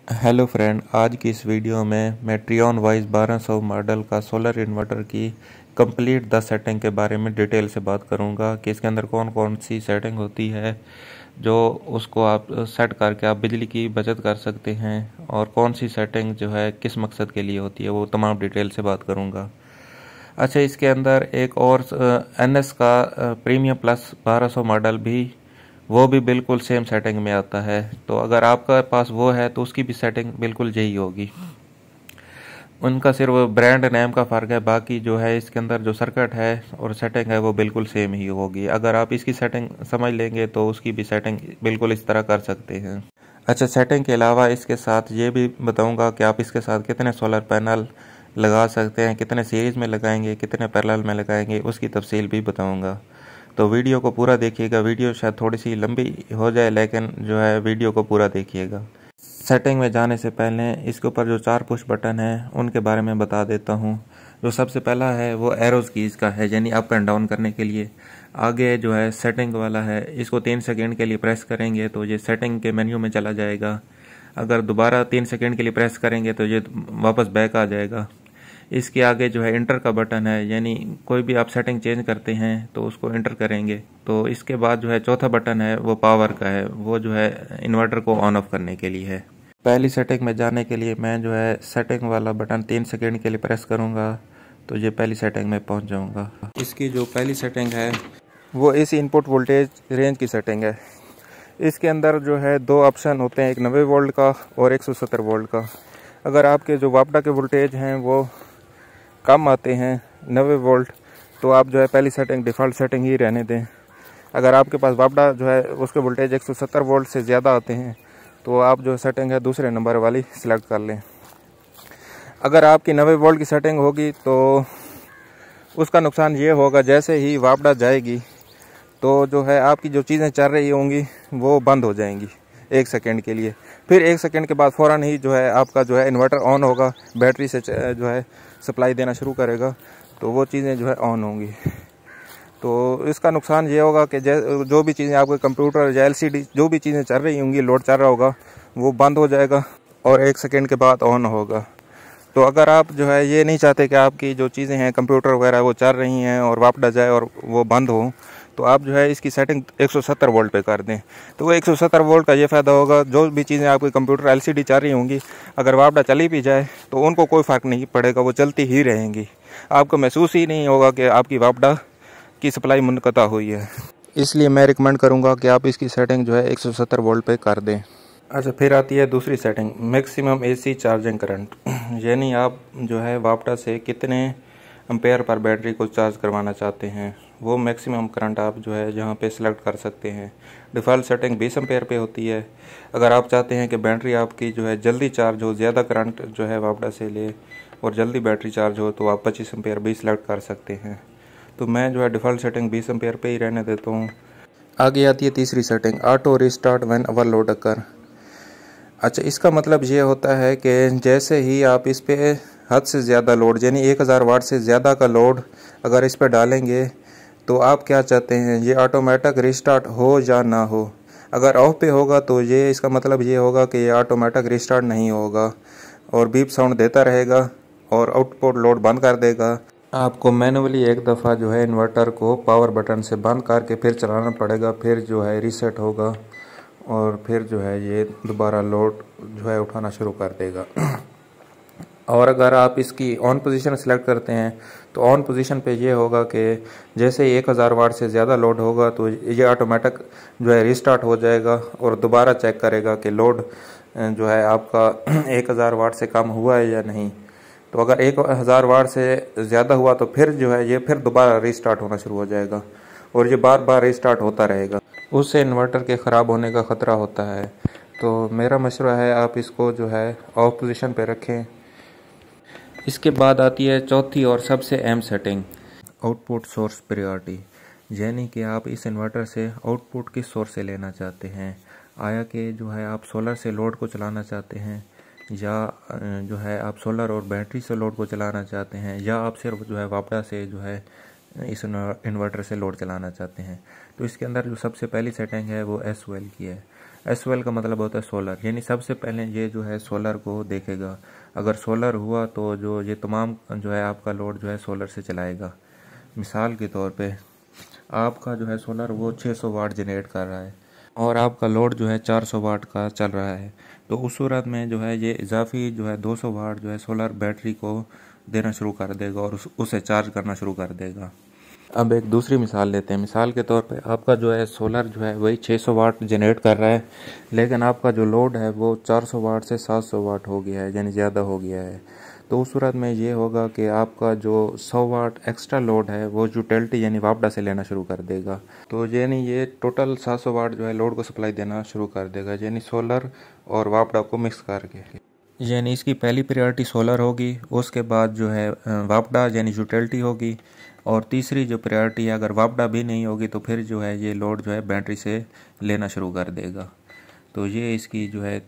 Hello friend, आज की इस वीडियो में मैं ट्रियॉन वाइज 1200 मॉडल का सोलर इन्वर्टर की कंप्लीट 10 सेटिंग के बारे में डिटेल से बात करूंगा कि इसके अंदर कौन कौन सी सेटिंग होती है जो उसको आप सेट करके आप बिजली की बचत कर सकते हैं और कौन सी सेटिंग जो है किस मकसद के लिए होती है, वो तमाम डिटेल से बात करूंगा। अच्छा, इसके अंदर एक और NS का प्रीमियम प्लस 1200 मॉडल भी वो भी बिल्कुल सेम सेटिंग में आता है। तो अगर आपका पास वो है तो उसकी भी सेटिंग बिल्कुल यही होगी। उनका सिर्फ ब्रांड नेम का फ़र्क है, बाकी जो है इसके अंदर जो सर्किट है और सेटिंग है वो बिल्कुल सेम ही होगी। अगर आप इसकी सेटिंग समझ लेंगे तो उसकी भी सेटिंग बिल्कुल इस तरह कर सकते हैं। अच्छा, सेटिंग के अलावा इसके साथ ये भी बताऊंगा कि आप इसके साथ कितने सोलर पैनल लगा सकते हैं, कितने सीरीज़ में लगाएंगे, कितने पैरेलल में लगाएंगे, उसकी तफसील भी बताऊंगा। तो वीडियो को पूरा देखिएगा। वीडियो शायद थोड़ी सी लंबी हो जाए, लेकिन जो है वीडियो को पूरा देखिएगा। सेटिंग में जाने से पहले इसके ऊपर जो 4 पुश बटन हैं उनके बारे में बता देता हूँ। जो सबसे पहला है वो एरोज कीज़ का है, यानी अप एंड डाउन करने के लिए। आगे जो है सेटिंग वाला है, इसको 3 सेकेंड के लिए प्रेस करेंगे तो ये सेटिंग के मेन्यू में चला जाएगा। अगर दोबारा 3 सेकेंड के लिए प्रेस करेंगे तो ये वापस बैक आ जाएगा। इसके आगे जो है इंटर का बटन है, यानी कोई भी आप सेटिंग चेंज करते हैं तो उसको इंटर करेंगे। तो इसके बाद जो है चौथा बटन है वो पावर का है, वो जो है इन्वर्टर को ऑन ऑफ करने के लिए है। पहली सेटिंग में जाने के लिए मैं जो है सेटिंग वाला बटन 3 सेकेंड के लिए प्रेस करूंगा तो ये पहली सेटिंग में पहुंच जाऊंगा। इसकी जो पहली सेटिंग है वो AC इनपुट वोल्टेज रेंज की सेटिंग है। इसके अंदर जो है 2 ऑप्शन होते हैं, एक 90 वोल्ट का और 170 वोल्ट का। अगर आपके जो वापडा के वोल्टेज हैं वो कम आते हैं 90 वोल्ट, तो आप जो है पहली सेटिंग डिफ़ॉल्ट सेटिंग ही रहने दें। अगर आपके पास वापडा जो है उसके वोल्टेज 170 वोल्ट से ज़्यादा आते हैं तो आप जो सेटिंग है दूसरे नंबर वाली सिलेक्ट कर लें। अगर आपकी 90 वोल्ट की सेटिंग होगी तो उसका नुकसान ये होगा, जैसे ही वापडा जाएगी तो जो है आपकी जो चीज़ें चल रही होंगी वो बंद हो जाएंगी 1 सेकेंड के लिए। फिर 1 सेकेंड के बाद फ़ौरन ही जो है आपका जो है इन्वर्टर ऑन होगा, बैटरी से जो है सप्लाई देना शुरू करेगा, तो वो चीज़ें जो है ऑन होंगी। तो इसका नुकसान ये होगा कि जो भी चीज़ें आपके कंप्यूटर या LCD जो भी चीज़ें चल रही होंगी, लोड चल रहा होगा, वो बंद हो जाएगा और 1 सेकेंड के बाद ऑन होगा। तो अगर आप जो है ये नहीं चाहते कि आपकी जो चीज़ें हैं कंप्यूटर वगैरह वो चल रही हैं और वापडा जाए और वो बंद हो, तो आप जो है इसकी सेटिंग 170 वोल्ट पे कर दें। तो वो 170 वोल्ट का ये फ़ायदा होगा, जो भी चीज़ें आपके कंप्यूटर LCD चल रही होंगी, अगर वापडा चली भी जाए तो उनको कोई फ़र्क नहीं पड़ेगा, वो चलती ही रहेंगी। आपको महसूस ही नहीं होगा कि आपकी वापडा की सप्लाई मुनक़ता हुई है। इसलिए मैं रिकमेंड करूँगा कि आप इसकी सेटिंग जो है 170 वोल्ट पे कर दें। अच्छा, फिर आती है दूसरी setting, maximum AC charging current. यानी आप जो है वापडा से कितने एम्पेयर पर बैटरी को चार्ज करवाना चाहते हैं, वो मैक्सिमम करंट आप जो है यहाँ पे सिलेक्ट कर सकते हैं। डिफ़ॉल्ट सेटिंग 20 एम्पेयर पे होती है। अगर आप चाहते हैं कि बैटरी आपकी जो है जल्दी चार्ज हो, ज़्यादा करंट जो है वापडा से ले और जल्दी बैटरी चार्ज हो, तो आप 25 एम्पेयर भी सिलेक्ट कर सकते हैं। तो मैं जो है डिफ़ॉल्ट सेटिंग 20 एम्पेयर पे ही रहने देता हूँ। आगे आती है तीसरी setting, auto restart when overload occur. अच्छा, इसका मतलब ये होता है कि जैसे ही आप इस पे हद से ज़्यादा लोड, यानी 1000 वाट से ज़्यादा का लोड अगर इस पर डालेंगे तो आप क्या चाहते हैं, ये ऑटोमेटिक रिस्टार्ट हो या ना हो। अगर ऑफ पे होगा तो ये इसका मतलब ये होगा कि ये ऑटोमेटिक रिस्टार्ट नहीं होगा और बीप साउंड देता रहेगा और आउटपुट लोड बंद कर देगा। आपको मैनुअली एक दफ़ा जो है इन्वर्टर को पावर बटन से बंद करके फिर चलाना पड़ेगा, फिर जो है रीसेट होगा और फिर जो है ये दोबारा लोड जो है उठाना शुरू कर देगा। और अगर आप इसकी ऑन पोजीशन सेलेक्ट करते हैं तो ऑन पोजीशन पे ये होगा कि जैसे ही 1000 वाट से ज़्यादा लोड होगा तो ये ऑटोमेटिक जो है रिस्टार्ट हो जाएगा और दोबारा चेक करेगा कि लोड जो है आपका 1000 वाट से कम हुआ है या नहीं। तो अगर 1000 वाट से ज़्यादा हुआ तो फिर जो है ये फिर दोबारा रिस्टार्ट होना शुरू हो जाएगा और ये बार बार रिस्टार्ट होता रहेगा। उससे इन्वर्टर के ख़राब होने का ख़तरा होता है। तो मेरा मशवरा है आप इसको जो है ऑफ पोजीशन पे रखें। इसके बाद आती है चौथी और सबसे अहम सेटिंग, आउटपुट सोर्स प्रायोरिटी। यानी कि आप इस इन्वर्टर से आउटपुट किस सोर्स से लेना चाहते हैं। आया कि जो है आप सोलर से लोड को चलाना चाहते हैं, या जो है आप सोलर और बैटरी से लोड को चलाना चाहते हैं, या आप सिर्फ जो है वापडा से जो है इस इन्वर्टर से लोड चलाना चाहते हैं। तो इसके अंदर जो सबसे पहली सेटिंग है वो SOL की है। SOL का मतलब होता है सोलर, यानी सबसे पहले ये जो है सोलर को देखेगा। अगर सोलर हुआ तो जो ये तमाम जो है आपका लोड जो है सोलर से चलाएगा। मिसाल के तौर पे आपका जो है सोलर वो 600 वाट जनरेट कर रहा है और आपका लोड जो है 400 वाट का चल रहा है, तो उस सूरत में जो है ये इजाफी जो है 200 वाट जो है सोलर बैटरी को देना शुरू कर देगा और उसे चार्ज करना शुरू कर देगा। अब एक दूसरी मिसाल लेते हैं। मिसाल के तौर पे आपका जो है सोलर जो है वही 600 वाट जनरेट कर रहा है, लेकिन आपका जो लोड है वो 400 वाट से 700 वाट हो गया है, यानी ज़्यादा हो गया है। तो उस सूरत में ये होगा कि आपका जो 100 वाट एक्स्ट्रा लोड है वो यूटिलिटी यानी वापडा से लेना शुरू कर देगा। तो यानी ये टोटल 700 वाट जो है लोड को सप्लाई देना शुरू कर देगा, यानी सोलर और वापडा को मिक्स करके। यानी इसकी पहली प्रायोरिटी सोलर होगी, उसके बाद जो है वापडा यानी यूटिलिटी होगी, और तीसरी जो प्रायोरिटी है अगर वापडा भी नहीं होगी तो फिर जो है ये लोड जो है बैटरी से लेना शुरू कर देगा। तो ये इसकी जो है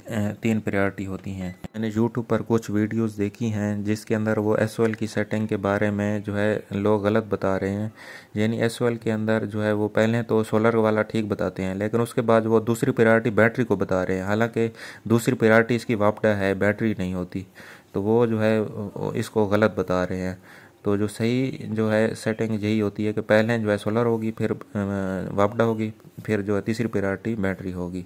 3 प्रायोरिटी होती हैं। मैंने यूट्यूब पर कुछ वीडियोस देखी हैं जिसके अंदर वो SOL की सेटिंग के बारे में जो है लोग गलत बता रहे हैं। यानी SOL के अंदर जो है वो पहले तो सोलर वाला ठीक बताते हैं, लेकिन उसके बाद वो दूसरी प्रायोरिटी बैटरी को बता रहे हैं, हालांकि दूसरी प्रायोरिटी इसकी वापडा है, बैटरी नहीं होती। तो वो जो है इसको गलत बता रहे हैं। तो जो सही जो है सेटिंग यही होती है कि पहले जो है सोलर होगी, फिर वापडा होगी, फिर जो है तीसरी प्रायोरिटी बैटरी होगी।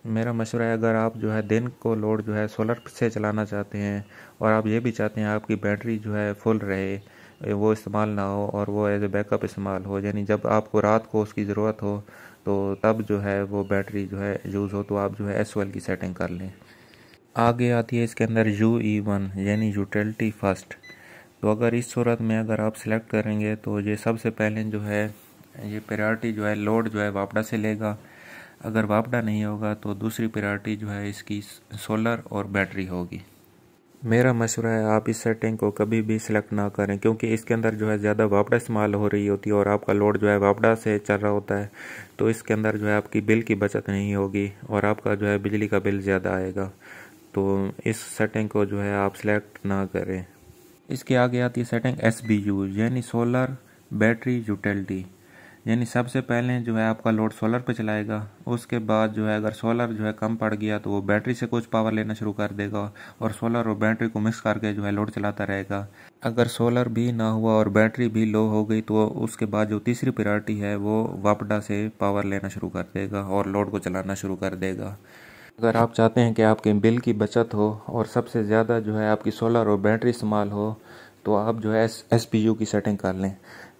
मेरा मशवरा है अगर आप जो है दिन को लोड जो है सोलर से चलाना चाहते हैं और आप ये भी चाहते हैं आपकी बैटरी जो है फुल रहे, वो इस्तेमाल ना हो और वो एज ए बैकअप इस्तेमाल हो, यानी जब आपको रात को उसकी ज़रूरत हो तो तब जो है वो बैटरी जो है यूज़ हो, तो आप जो है SOL की सेटिंग कर लें। आगे आती है इसके अंदर UE1 यानी यूटिलिटी फर्स्ट। तो अगर इस सूरत में अगर आप सिलेक्ट करेंगे तो ये सबसे पहले जो है ये प्रायोरिटी जो है लोड जो है वापडा से लेगा। अगर वापडा नहीं होगा तो दूसरी प्रायोरिटी जो है इसकी सोलर और बैटरी होगी। मेरा मशवरा है आप इस सेटिंग को कभी भी सिलेक्ट ना करें, क्योंकि इसके अंदर जो है ज़्यादा वापडा इस्तेमाल हो रही होती है और आपका लोड जो है वापडा से चल रहा होता है, तो इसके अंदर जो है आपकी बिल की बचत नहीं होगी और आपका जो है बिजली का बिल ज़्यादा आएगा। तो इस सेटिंग को जो है आप सिलेक्ट ना करें। इसके आगे आती है सेटिंग SBU यानी सोलर बैटरी यूटिलिटी। यानी सबसे पहले जो है आपका लोड सोलर पे चलाएगा, उसके बाद जो है अगर सोलर जो है कम पड़ गया तो वो बैटरी से कुछ पावर लेना शुरू कर देगा और सोलर और बैटरी को मिक्स करके जो है लोड चलाता रहेगा। अगर सोलर भी ना हुआ और बैटरी भी लो हो गई तो उसके बाद जो तीसरी प्रायोरिटी है वो वापडा से पावर लेना शुरू कर देगा और लोड को चलाना शुरू कर देगा। अगर आप चाहते हैं कि आपके बिल की बचत हो और सबसे ज़्यादा जो है आपकी सोलर और बैटरी इस्तेमाल हो, तो आप जो है SBU की सेटिंग कर लें।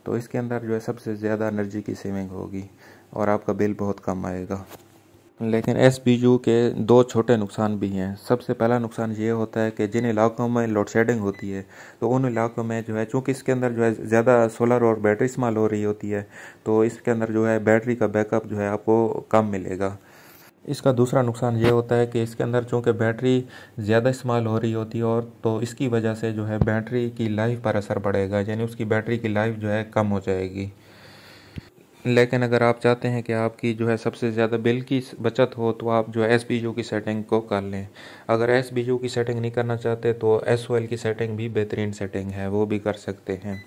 तो इसके अंदर जो है सबसे ज़्यादा एनर्जी की सेविंग होगी और आपका बिल बहुत कम आएगा। लेकिन SBU के 2 छोटे नुकसान भी हैं। सबसे पहला नुकसान ये होता है कि जिन इलाकों में लोड शेडिंग होती है तो उन इलाकों में जो है चूँकि इसके अंदर जो है ज़्यादा सोलर और बैटरी इस्तेमाल हो रही होती है, तो इसके अंदर जो है बैटरी का बैकअप जो है आपको कम मिलेगा। इसका दूसरा नुकसान ये होता है कि इसके अंदर चूँकि बैटरी ज़्यादा इस्तेमाल हो रही होती है और तो इसकी वजह से जो है बैटरी की लाइफ पर असर पड़ेगा, यानी उसकी बैटरी की लाइफ जो है कम हो जाएगी। लेकिन अगर आप चाहते हैं कि आपकी जो है सबसे ज़्यादा बिल की बचत हो तो आप जो है SBU की सेटिंग को कर लें। अगर SBU की सेटिंग नहीं करना चाहते तो SOL की सेटिंग भी बेहतरीन सेटिंग है, वो भी कर सकते हैं।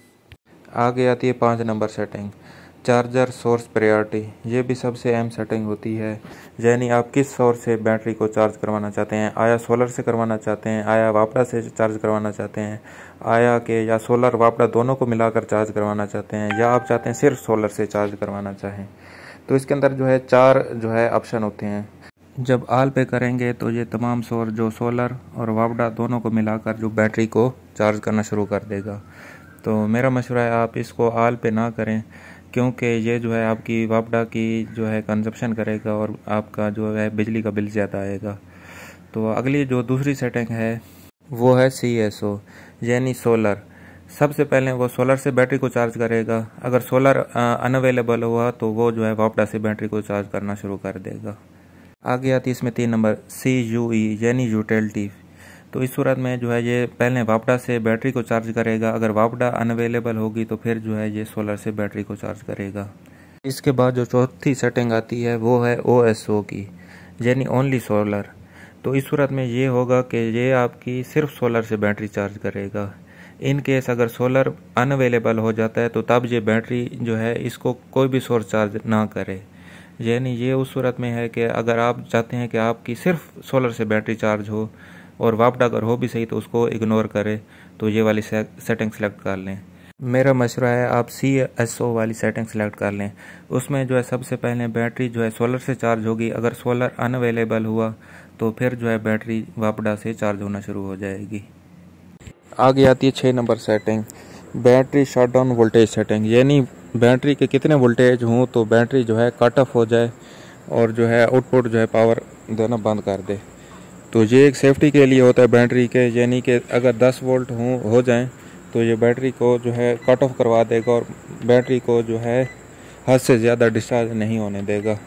आगे आती है 5 number setting, charger source priority. ये भी सबसे अहम सेटिंग होती है, यानी आप किस सोर्स से बैटरी को चार्ज करवाना चाहते हैं। आया सोलर से करवाना चाहते हैं, आया वापडा से चार्ज करवाना चाहते हैं, आया के या सोलर वापडा दोनों को मिलाकर चार्ज करवाना चाहते हैं, या आप चाहते हैं सिर्फ सोलर से चार्ज करवाना चाहें। तो इसके अंदर जो है 4 जो है ऑप्शन होते हैं। जब ऑल पे करेंगे तो ये तमाम सोर्स जो सोलर और वापडा दोनों को मिलाकर जो बैटरी को चार्ज करना शुरू कर देगा। तो मेरा मशवरा है आप इसको ऑल पे ना करें, क्योंकि ये जो है आपकी वापडा की जो है कंजप्शन करेगा और आपका जो है बिजली का बिल ज़्यादा आएगा। तो अगली जो दूसरी सेटिंग है वो है CSO यानी सोलर। सबसे पहले वो सोलर से बैटरी को चार्ज करेगा, अगर सोलर अनअवेलेबल हुआ तो वो जो है वापडा से बैटरी को चार्ज करना शुरू कर देगा। आगे आती है इसमें 3 नंबर CUE यानी यूटिलिटी। तो इस सूरत में जो है ये पहले वापडा से बैटरी को चार्ज करेगा, अगर वापडा अनअवेलेबल होगी तो फिर जो है ये सोलर से बैटरी को चार्ज करेगा। इसके बाद जो चौथी सेटिंग आती है वो है OSO की यानी ओनली सोलर। तो इस सूरत में ये होगा कि ये आपकी सिर्फ सोलर से बैटरी चार्ज करेगा। इन केस अगर सोलर अनअवेलेबल हो जाता है तो तब ये बैटरी जो है इसको कोई भी सोर्स चार्ज ना करे। यानी ये उस सूरत में है कि अगर आप चाहते हैं कि आपकी सिर्फ सोलर से बैटरी चार्ज हो और वापडा अगर हो भी सही तो उसको इग्नोर करें, तो ये वाली सेटिंग सेलेक्ट कर लें। मेरा मशवरा है आप CSO वाली सेटिंग सेलेक्ट कर लें। उसमें जो है सबसे पहले बैटरी जो है सोलर से चार्ज होगी, अगर सोलर अनअवेलेबल हुआ तो फिर जो है बैटरी वापडा से चार्ज होना शुरू हो जाएगी। आगे आती है 6 number setting, battery shutdown voltage setting. यानी बैटरी के कितने वोल्टेज हों तो बैटरी जो है कट ऑफ हो जाए और जो है आउटपुट जो है पावर देना बंद कर दे। तो ये एक सेफ्टी के लिए होता है बैटरी के, यानी कि अगर 10 वोल्ट हो जाएं तो ये बैटरी को जो है कट ऑफ करवा देगा और बैटरी को जो है हद से ज़्यादा डिस्चार्ज नहीं होने देगा।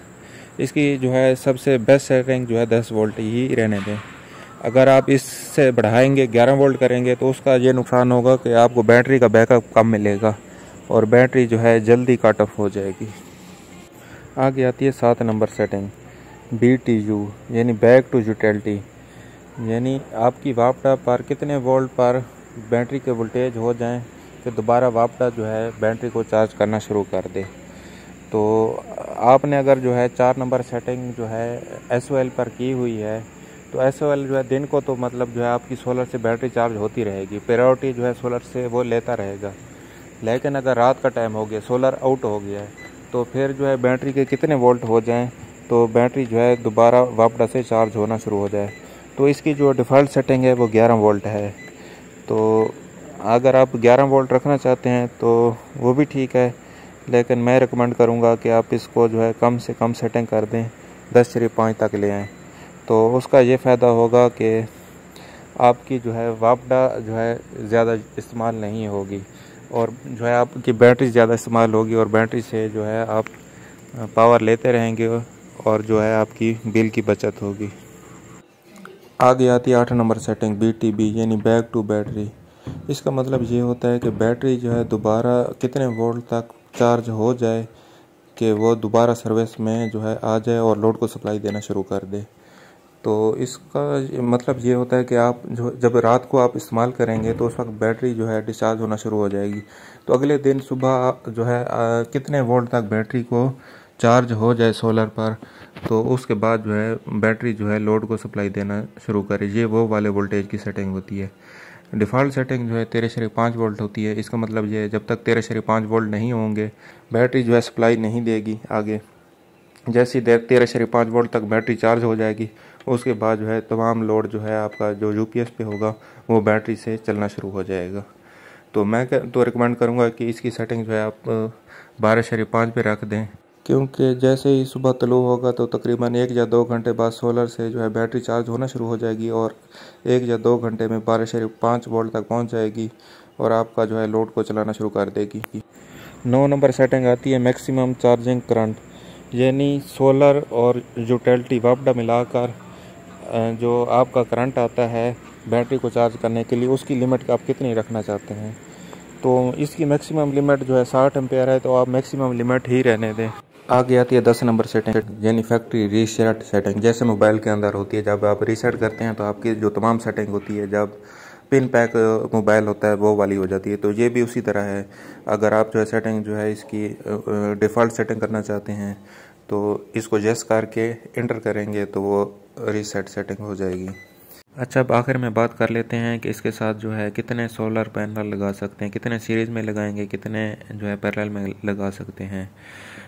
इसकी जो है सबसे बेस्ट सेटिंग जो है 10 वोल्ट ही रहने दें। अगर आप इससे बढ़ाएंगे 11 वोल्ट करेंगे तो उसका ये नुकसान होगा कि आपको बैटरी का बैकअप कम मिलेगा और बैटरी जो है जल्दी कट ऑफ हो जाएगी। आगे आती है 7 नंबर सेटिंग, BTU यानी बैक टू यूटिलिटी। यानी आपकी वापडा पर कितने वोल्ट पर बैटरी के वोल्टेज हो जाएं कि दोबारा वापडा जो है बैटरी को चार्ज करना शुरू कर दे। तो आपने अगर जो है 4 नंबर सेटिंग जो है SOL पर की हुई है तो SOL जो है दिन को तो मतलब जो है आपकी सोलर से बैटरी चार्ज होती रहेगी, प्रायोरिटी जो है सोलर से वो लेता रहेगा। लेकिन अगर रात का टाइम हो गया, सोलर आउट हो गया है, तो फिर जो है बैटरी के कितने वोल्ट हो जाएं तो बैटरी जो है दोबारा वापडा से चार्ज होना शुरू हो जाए। तो इसकी जो डिफ़ॉल्ट सेटिंग है वो 11 वोल्ट है। तो अगर आप 11 वोल्ट रखना चाहते हैं तो वो भी ठीक है, लेकिन मैं रिकमेंड करूँगा कि आप इसको जो है कम से कम सेटिंग कर दें, 10/5 तक ले आएँ। तो उसका ये फ़ायदा होगा कि आपकी जो है वापडा जो है ज़्यादा इस्तेमाल नहीं होगी और जो है आपकी बैटरी ज़्यादा इस्तेमाल होगी और बैटरी से जो है आप पावर लेते रहेंगे और जो है आपकी बिल की बचत होगी। आगे आती है 8 नंबर सेटिंग, BTB यानी बैक टू बैटरी। इसका मतलब ये होता है कि बैटरी जो है दोबारा कितने वोल्ट तक चार्ज हो जाए कि वो दोबारा सर्विस में जो है आ जाए और लोड को सप्लाई देना शुरू कर दे। तो इसका मतलब ये होता है कि आप जो जब रात को आप इस्तेमाल करेंगे तो उस वक्त बैटरी जो है डिस्चार्ज होना शुरू हो जाएगी। तो अगले दिन सुबह जो है कितने वोल्ट तक बैटरी को चार्ज हो जाए सोलर पर, तो उसके बाद जो है बैटरी जो है लोड को सप्लाई देना शुरू करे। ये वो वाले वोल्टेज की सेटिंग होती है। डिफ़ॉल्ट सेटिंग जो है 13.5 वोल्ट होती है। इसका मतलब ये है जब तक 13.5 वोल्ट नहीं होंगे बैटरी जो है सप्लाई नहीं देगी आगे। जैसी देर 13.5 वोल्ट तक बैटरी चार्ज हो जाएगी उसके बाद जो है तमाम लोड जो है आपका जो UPS पे होगा वो बैटरी से चलना शुरू हो जाएगा। तो मैं तो रिकमेंड करूँगा कि इसकी सेटिंग जो है आप 12.5 पे रख दें, क्योंकि जैसे ही सुबह तलू होगा तो तकरीबन 1 या 2 घंटे बाद सोलर से जो है बैटरी चार्ज होना शुरू हो जाएगी और 1 या 2 घंटे में 12.5 वोल्ट तक पहुँच जाएगी और आपका जो है लोड को चलाना शुरू कर देगी। 9 नंबर सेटिंग आती है मैक्सिमम चार्जिंग करंट, यानी सोलर और यूटिलिटी वापडा मिलाकर जो आपका करंट आता है बैटरी को चार्ज करने के लिए उसकी लिमिट आप कितनी रखना चाहते हैं। तो इसकी मैक्सिमम लिमिट जो है 60 एम्पेयर है, तो आप मैक्सिमम लिमिट ही रहने दें। आगे आती है 10 नंबर सेटिंग यानी फैक्ट्री रीसेट सेटिंग। जैसे मोबाइल के अंदर होती है, जब आप रीसेट करते हैं तो आपकी जो तमाम सेटिंग होती है, जब पिन पैक मोबाइल होता है वो वाली हो जाती है। तो ये भी उसी तरह है। अगर आप जो है सेटिंग जो है इसकी डिफ़ॉल्ट सेटिंग करना चाहते हैं तो इसको यस करके इंटर करेंगे तो वो रीसेट सेटिंग हो जाएगी। अच्छा, अब आखिर में बात कर लेते हैं कि इसके साथ जो है कितने सोलर पैनल लगा सकते हैं, कितने सीरीज़ में लगाएंगे, कितने जो है पैरेलल में लगा सकते हैं।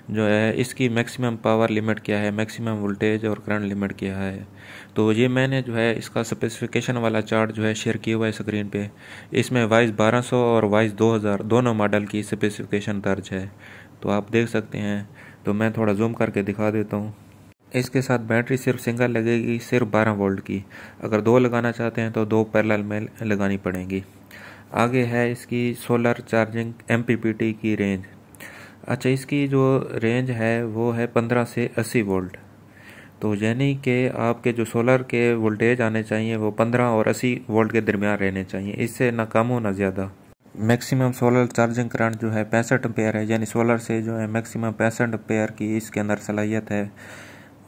जो है इसकी मैक्सिमम पावर लिमिट क्या है, मैक्सिमम वोल्टेज और करंट लिमिट क्या है। तो ये मैंने जो है इसका स्पेसिफिकेशन वाला चार्ट जो है शेयर किया हुआ है स्क्रीन पे। इसमें वाइस 1200 और वाइस 2000 दोनों मॉडल की स्पेसिफिकेशन दर्ज है, तो आप देख सकते हैं। तो मैं थोड़ा जूम करके दिखा देता हूँ। इसके साथ बैटरी सिर्फ सिंगल लगेगी, सिर्फ 12 वोल्ट की। अगर 2 लगाना चाहते हैं तो 2 पैरेलल में लगानी पड़ेंगी। आगे है इसकी सोलर चार्जिंग MPPT की रेंज। अच्छा, इसकी जो रेंज है वो है 15 से 80 वोल्ट। तो यानी कि आपके जो सोलर के वोल्टेज आने चाहिए वो 15 और 80 वोल्ट के दरमियान रहने चाहिए, इससे ना कम हो ना ज़्यादा। मैक्सिमम सोलर चार्जिंग करंट जो है 65 एम्पेयर है, यानी सोलर से जो है मैक्सिमम 65 एम्पेयर की इसके अंदर सलाहियत है।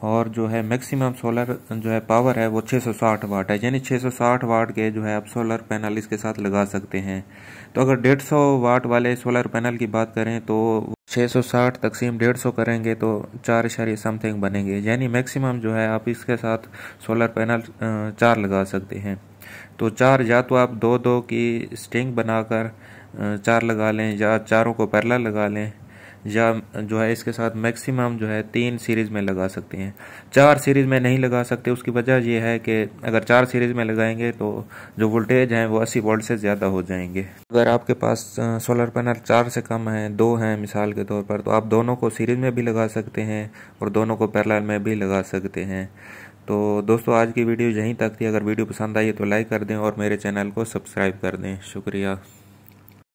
और जो है मैक्सिमम सोलर जो है पावर है वो 660 वाट है, यानी 660 वाट के जो है आप सोलर पैनल इसके साथ लगा सकते हैं। तो अगर 150 वाट वाले सोलर पैनल की बात करें तो 660 तकसीम 150 करेंगे तो 4 समथिंग बनेंगे, यानी मैक्सिमम जो है आप इसके साथ सोलर पैनल 4 लगा सकते हैं। तो 4 या तो आप 2-2 की स्ट्रिंग बनाकर 4 लगा लें, या चारों को पैरेलल लगा लें, या जो है इसके साथ मैक्सिमम जो है 3 सीरीज़ में लगा सकते हैं। 4 सीरीज़ में नहीं लगा सकते, उसकी वजह यह है कि अगर 4 सीरीज़ में लगाएंगे तो जो वोल्टेज हैं वो 80 वोल्ट से ज़्यादा हो जाएंगे। अगर आपके पास सोलर पैनल 4 से कम हैं, 2 हैं मिसाल के तौर पर, तो आप दोनों को सीरीज़ में भी लगा सकते हैं और दोनों को पैरेलल में भी लगा सकते हैं। तो दोस्तों आज की वीडियो यहीं तक थी। अगर वीडियो पसंद आई तो लाइक कर दें और मेरे चैनल को सब्सक्राइब कर दें। शुक्रिया।